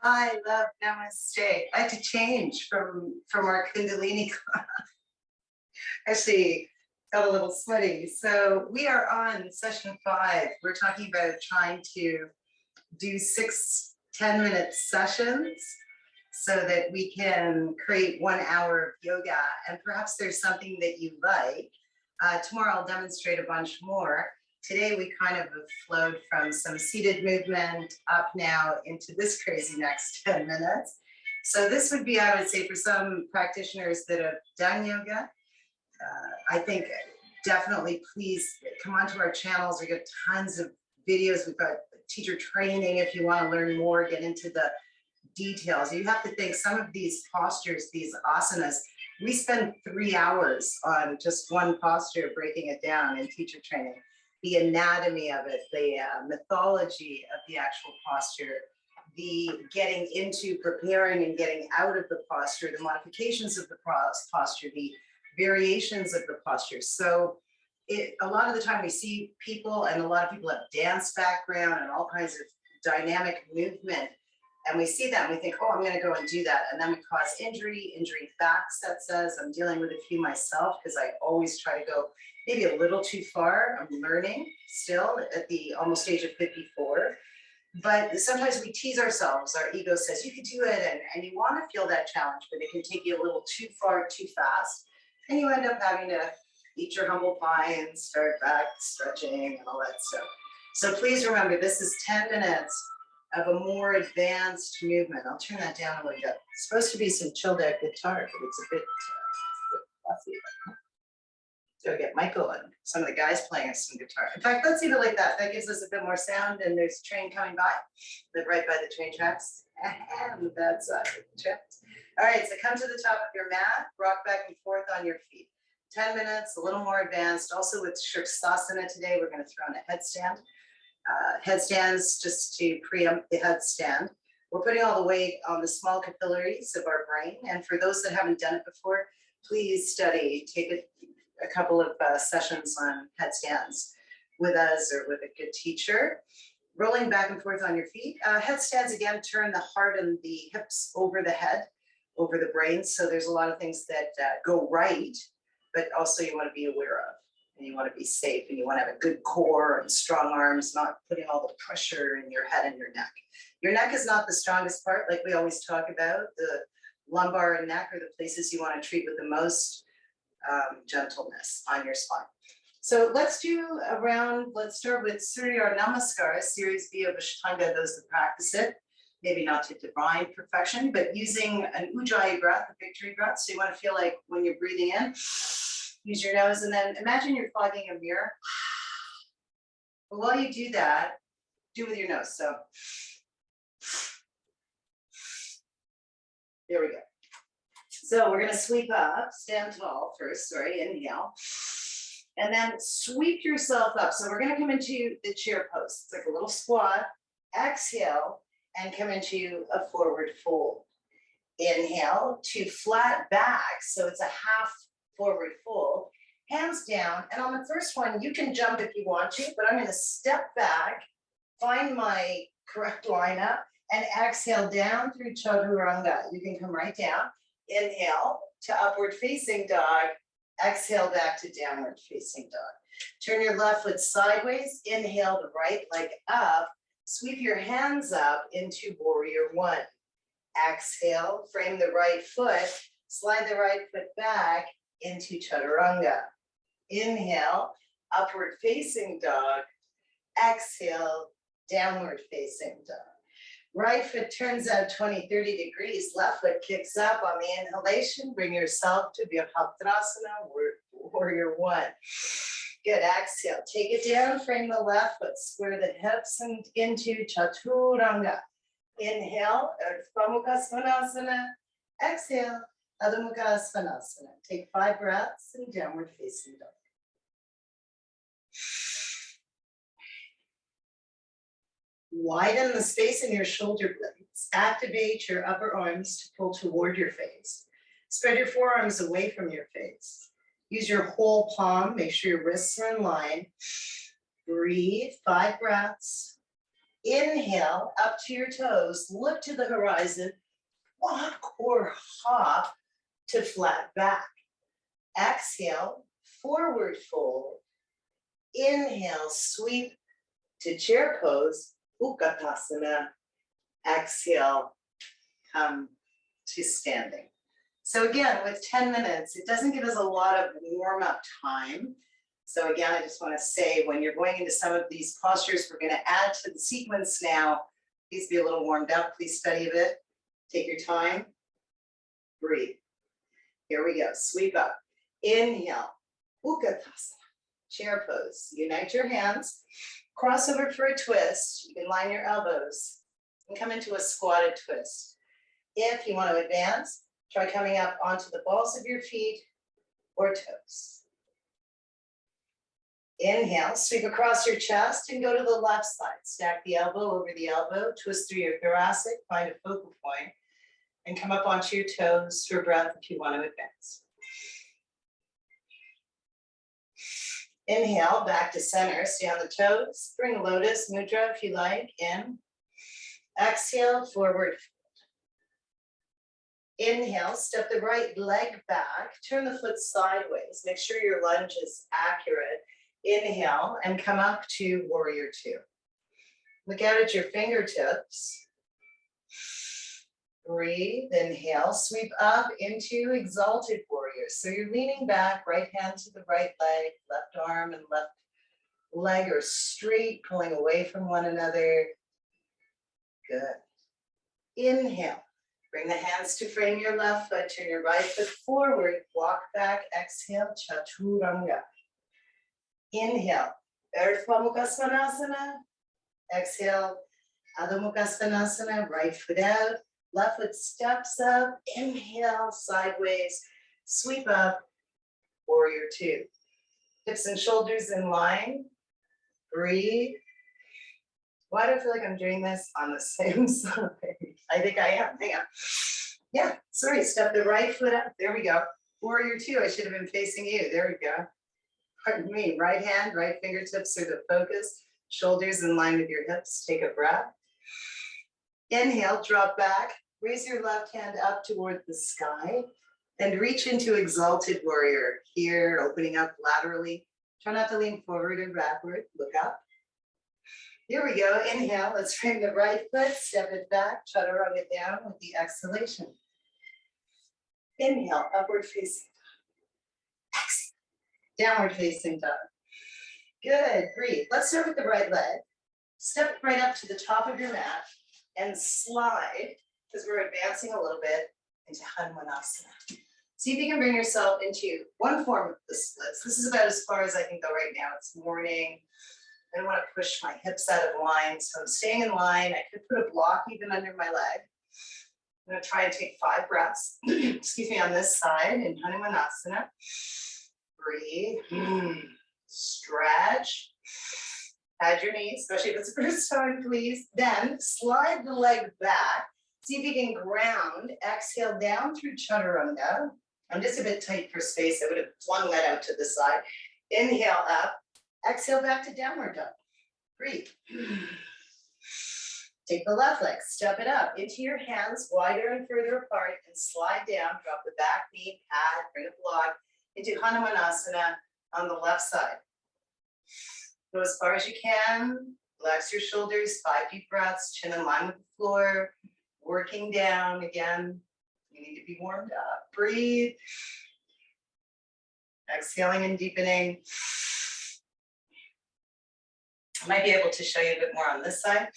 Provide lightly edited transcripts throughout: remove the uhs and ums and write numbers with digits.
I love Namaste. I had to change from our Kundalini class. Actually, got a little sweaty. So we are on session 5. We're talking about trying to do 6 10-minute sessions so that we can create 1 hour of yoga. And perhaps there's something that you like. Tomorrow I'll demonstrate a bunch more. Today we kind of have flowed from some seated movement up now into this crazy next 10 minutes. So this would be, I would say, for some practitioners that have done yoga, I think definitely please come onto our channels. We got tons of videos. We've got teacher training if you want to learn more, get into the details. You have to think some of these postures, these asanas, we spend 3 hours on just one posture, breaking it down in teacher training. The anatomy of it, the mythology of the actual posture, the getting into preparing and getting out of the posture, the modifications of the posture, the variations of the posture. So a lot of the time we see people, and a lot of people have dance background and all kinds of dynamic movement. And we see that and we think, oh, I'm going to go and do that. And then we cause injury backs us. I'm dealing with a few myself because I always try to go maybe a little too far. I'm learning still at the almost age of 54. But sometimes we tease ourselves. Our ego says, you can do it. And you want to feel that challenge, but it can take you a little too far, too fast. And you end up having to eat your humble pie and start back stretching and all that stuff. So please remember, this is 10 minutes of a more advanced movement. I'll turn that down a little bit. It's supposed to be some chilled out guitar, but it's a bit fluffy. So I get Michael and some of the guys playing us some guitar. In fact, let's leave it like that. That gives us a bit more sound, and there's a train coming by. Live right by the train tracks. And that's the tracks. All right, so come to the top of your mat, rock back and forth on your feet. 10 minutes, a little more advanced. Also with Shirsasana today, we're going to throw in a headstand. Headstands, just to preempt the headstand. We're putting all the weight on the small capillaries of our brain. And for those that haven't done it before, please study, take a couple of sessions on headstands with us or with a good teacher. Rolling back and forth on your feet. Headstands, again, turn the heart and the hips over the head, over the brain. So there's a lot of things that go right, but also you want to be aware of. And you want to be safe, and you want to have a good core and strong arms, not putting all the pressure in your head and your neck. Your neck is not the strongest part, like we always talk about. The lumbar and neck are the places you want to treat with the most gentleness on your spine. So let's do a round. Let's start with Surya Namaskara, series B of Ashtanga, those that practice it. Maybe not to divine perfection, but using an Ujjayi breath, a victory breath. So you want to feel like when you're breathing in, use your nose, and then imagine you're fogging a mirror. But while you do that, do with your nose. So there we go. So we're going to sweep up, stand tall first, inhale. And then sweep yourself up. So we're going to come into the chair pose. It's like a little squat. Exhale and come into a forward fold. Inhale to flat back. So it's a half forward fold, hands down. And on the first one, you can jump if you want to, but I'm going to step back, find my correct lineup, and exhale down through Chaturanga. You can come right down. Inhale to upward facing dog. Exhale back to downward facing dog. Turn your left foot sideways. Inhale the right leg up. Sweep your hands up into Warrior One. Exhale, frame the right foot. Slide the right foot back into Chaturanga. Inhale, upward facing dog. Exhale, downward facing dog. Right foot turns out 20, 30 degrees. Left foot kicks up on the inhalation. Bring yourself to Virabhadrasana, Warrior One. Good, exhale. Take it down, frame the left foot, square the hips and into Chaturanga. Inhale, Urdhva Mukha Svanasana. Exhale, Adho Mukha Svanasana. Take 5 breaths in downward facing dog. Widen the space in your shoulder blades. Activate your upper arms to pull toward your face. Spread your forearms away from your face. Use your whole palm. Make sure your wrists are in line. Breathe, 5 breaths. Inhale, up to your toes, look to the horizon, walk or hop to flat back. Exhale, forward fold. Inhale, sweep to chair pose, Utkatasana. Exhale, come to standing. So again, with 10 minutes, it doesn't give us a lot of warm-up time. So again, I just want to say, when you're going into some of these postures, we're going to add to the sequence now. Please be a little warmed up. Please study a bit. Take your time. Breathe. Here we go. Sweep up. Inhale. Utkatasana. Chair pose. Unite your hands. Cross over for a twist. You can line your elbows and come into a squatted twist. If you want to advance, try coming up onto the balls of your feet or toes. Inhale, sweep across your chest and go to the left side. Stack the elbow over the elbow, twist through your thoracic, find a focal point, and come up onto your toes for breath if you want to advance. Inhale, back to center, stay on the toes. Bring lotus mudra if you like, in. Exhale, forward. Inhale, step the right leg back, turn the foot sideways. Make sure your lunge is accurate. Inhale and come up to warrior two. Look out at your fingertips. Breathe, inhale, sweep up into exalted warrior. So you're leaning back, right hand to the right leg, left arm and left leg are straight, pulling away from one another. Good. Inhale, bring the hands to frame your left foot, turn your right foot forward, walk back, exhale, chaturanga. Inhale, Urdhva Mukha Svanasana. Exhale, Adho Mukha Svanasana, right foot out, left foot steps up. Inhale, sideways, sweep up, warrior two. Hips and shoulders in line. Breathe. Why do I feel like I'm doing this on the same side? I think I am. Hang on. Yeah, sorry, step the right foot up. There we go. Warrior two, I should have been facing you. There we go. Pardon me, right hand, right fingertips are the focus, shoulders in line with your hips. Take a breath. Inhale, drop back, raise your left hand up toward the sky and reach into exalted warrior. Here, opening up laterally. Try not to lean forward or backward, look up. Here we go, inhale, let's frame the right foot, step it back, chaturanga down with the exhalation. Inhale, upward facing. Downward facing dog. Good, breathe. Let's start with the right leg. Step right up to the top of your mat and slide, because we're advancing a little bit, into Hanumanasana. See if you can bring yourself into one form of the splits. This is about as far as I can go right now. It's morning. I don't want to push my hips out of line, so I'm staying in line. I could put a block even under my leg. I'm going to try and take 5 breaths, excuse me, on this side in Hanumanasana. Breathe, stretch, add your knees, especially if it's the first time, please. Then slide the leg back. See if you can ground. Exhale down through chaturanga. I'm just a bit tight for space. I would have flung that out to the side. Inhale up. Exhale back to downward dog. Breathe. Take the left leg, step it up into your hands, wider and further apart, and slide down. Drop the back knee, pad, bring a block into Hanumanasana on the left side. Go as far as you can. Relax your shoulders, 5 deep breaths, chin in line with the floor. Working down again. You need to be warmed up. Breathe. Exhaling and deepening. I might be able to show you a bit more on this side.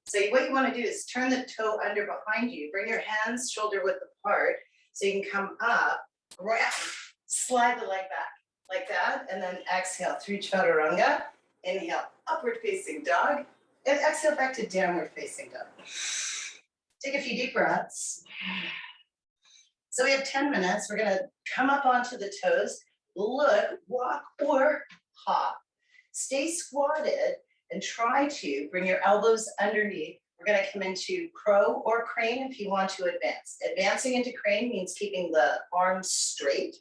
So what you want to do is turn the toe under behind you. Bring your hands shoulder width apart so you can come up, grab, slide the leg back like that, and then exhale through chaturanga. Inhale, upward facing dog, and exhale back to downward facing dog. Take a few deep breaths. So we have 10 minutes. We're going to come up onto the toes, look, walk, or hop. Stay squatted and try to bring your elbows underneath. We're going to come into crow or crane if you want to advance. Advancing into crane means keeping the arms straight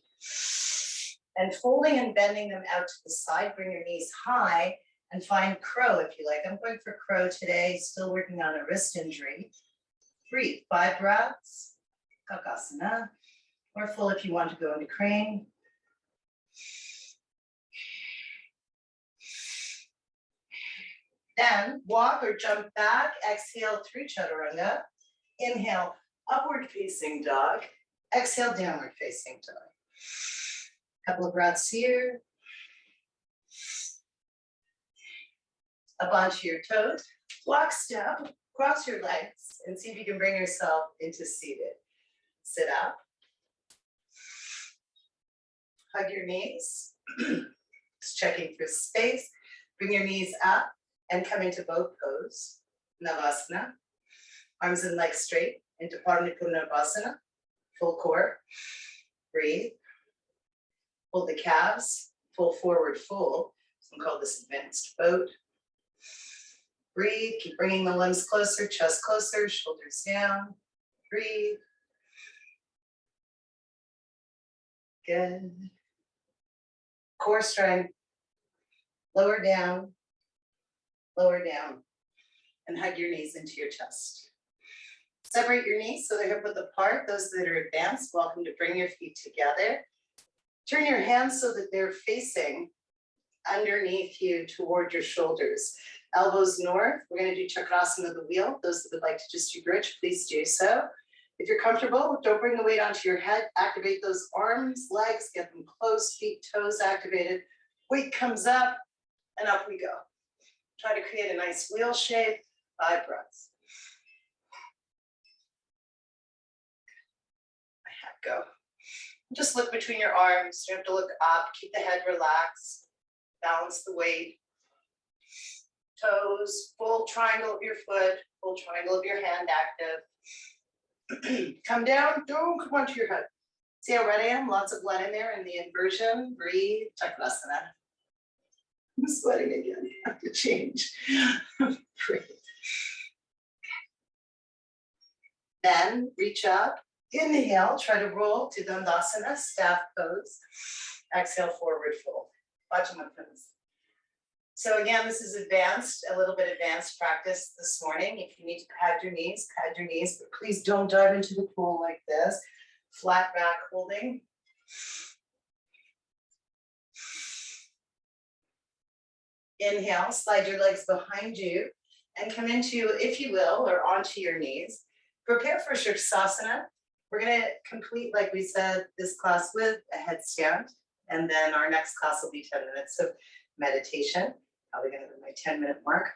and folding and bending them out to the side. Bring your knees high And find crow if you like. I'm going for crow today, still working on a wrist injury. Breathe, 5 breaths, kakasana, or full if you want to go into crane. Then walk or jump back, exhale through chaturanga. Inhale, upward facing dog. Exhale, downward facing dog. Couple of breaths here. Up onto your toes. Walk, step, cross your legs, and see if you can bring yourself into seated. Sit up. Hug your knees. Just checking for space. Bring your knees up and come into boat pose. Navasana. Arms and legs straight into Paranipurnavasana. Full core. Breathe. Hold the calves. Pull forward, fold. Some call this advanced boat. Breathe. Keep bringing the limbs closer, chest closer, shoulders down. Breathe. Good. Core strength. Lower down, and hug your knees into your chest. Separate your knees so they're hip width apart. Those that are advanced, welcome to bring your feet together. Turn your hands so that they're facing underneath you toward your shoulders. Elbows north. We're going to do chakrasana of the wheel. Those that would like to just do bridge, please do so. If you're comfortable, don't bring the weight onto your head. Activate those arms, legs, get them close, feet, toes activated. Weight comes up, and up we go. Try to create a nice wheel shape, 5 breaths. Go. Just look between your arms. You have to look up, keep the head relaxed, balance the weight. Toes, full triangle of your foot, full triangle of your hand active. Come down, don't come onto your head. See how red I am? Lots of blood in there in the inversion. Breathe, chakrasana. I'm sweating again, I have to change. Breathe. Then reach up, inhale, try to roll to Dandasana, staff pose. Exhale, forward fold. Vajramukhas. So again, this is advanced, a little bit advanced practice this morning. If you need to pad your knees, but please don't dive into the pool like this. Flat back holding. Inhale, slide your legs behind you and come into, if you will, or onto your knees. Prepare for Shirsasana. We're gonna complete, like we said, this class with a headstand, and then our next class will be 10 minutes of meditation. Probably gonna be my 10-minute mark.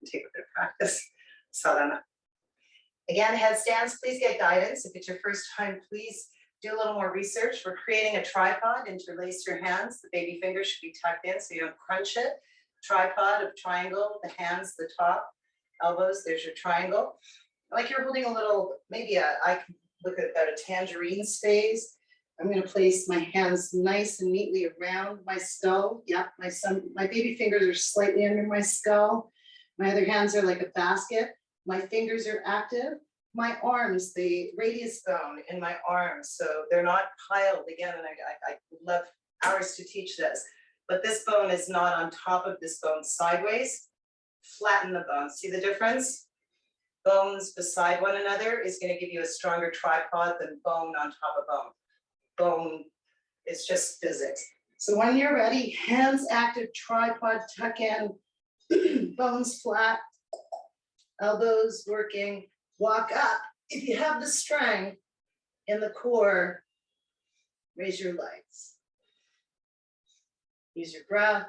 Take a bit of practice. Sadhana. Again, headstands, please get guidance. If it's your first time, please do a little more research. We're creating a tripod. Interlace your hands. The baby fingers should be tucked in so you don't crunch it. Tripod of triangle, the hands, the top, elbows, there's your triangle. Like you're holding a little, maybe I can look at about a tangerine space. I'm going to place my hands nice and neatly around my skull. Yeah, my baby fingers are slightly under my skull. My other hands are like a basket. My fingers are active. My arms, the radius bone in my arms, so they're not piled again, and I love hours to teach this, but this bone is not on top of this bone sideways. Flatten the bone. See the difference? Bones beside one another is going to give you a stronger tripod than bone on top of bone. Bone is just physics. So when you're ready, hands active, tripod, tuck in, bones flat, elbows working, walk up. If you have the strength in the core, raise your legs. Use your breath,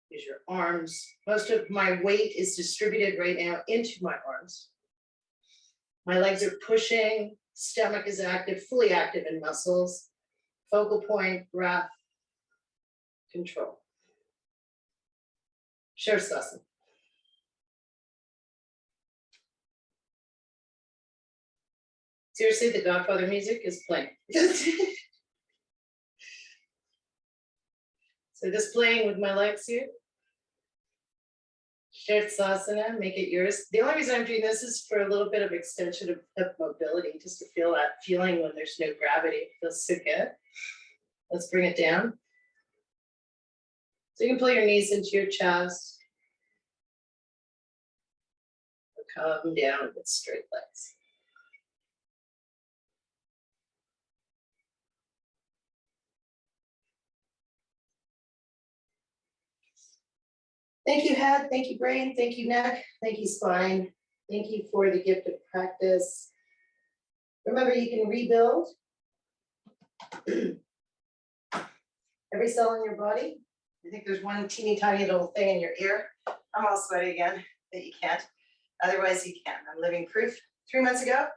use your arms. Most of my weight is distributed right now into my arms. My legs are pushing, stomach is active, fully active in muscles. Focal point, breath, control. Shirsasana. Seriously, the Godfather music is playing. So just playing with my legs here. Shirsasana, make it yours. The only reason I'm doing this is for a little bit of extension of hip mobility, just to feel that feeling when there's no gravity. It feels so good. Let's bring it down. So you can pull your knees into your chest. Or come down with straight legs. Thank you, head. Thank you, brain. Thank you, neck. Thank you, spine. Thank you for the gift of practice. Remember, you can rebuild every cell in your body. I think there's one teeny tiny little thing in your ear. I'm all sweaty again, that you can't. Otherwise you can. I'm living proof. 3 months ago,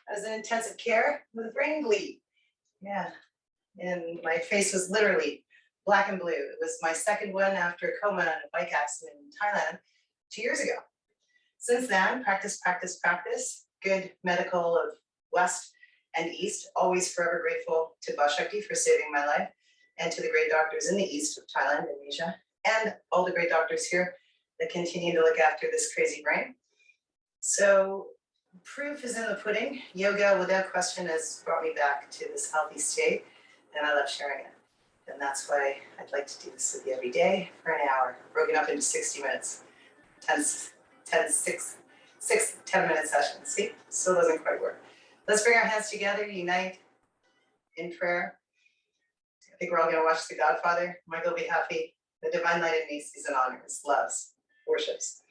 I was in intensive care with a brain bleed. Yeah, and my face was literally black and blue. It was my second one after a coma and a bike accident in Thailand 2 years ago. Since then, practice, practice, practice. Good medical of West and East. Always forever grateful to Bashakti for saving my life, and to the great doctors in the East of Thailand and Asia, and all the great doctors here that continue to look after this crazy brain. So proof is in the pudding. Yoga, without question, has brought me back to this healthy state, and I love sharing it. And that's why I'd like to do this with you every day for an hour, broken up into 60 minutes, 10-minute sessions. See, still doesn't quite work. Let's bring our hands together, unite in prayer. I think we're all gonna watch The Godfather. Michael will be happy. The divine light in me sees and honors, loves, worships,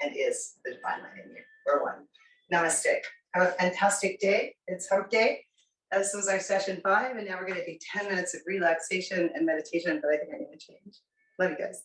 and is the divine light in you. We're one. Namaste. Have a fantastic day. It's hump day. This was our session 5, and now we're gonna do 10 minutes of relaxation and meditation, but I think I'm gonna change. Love you guys.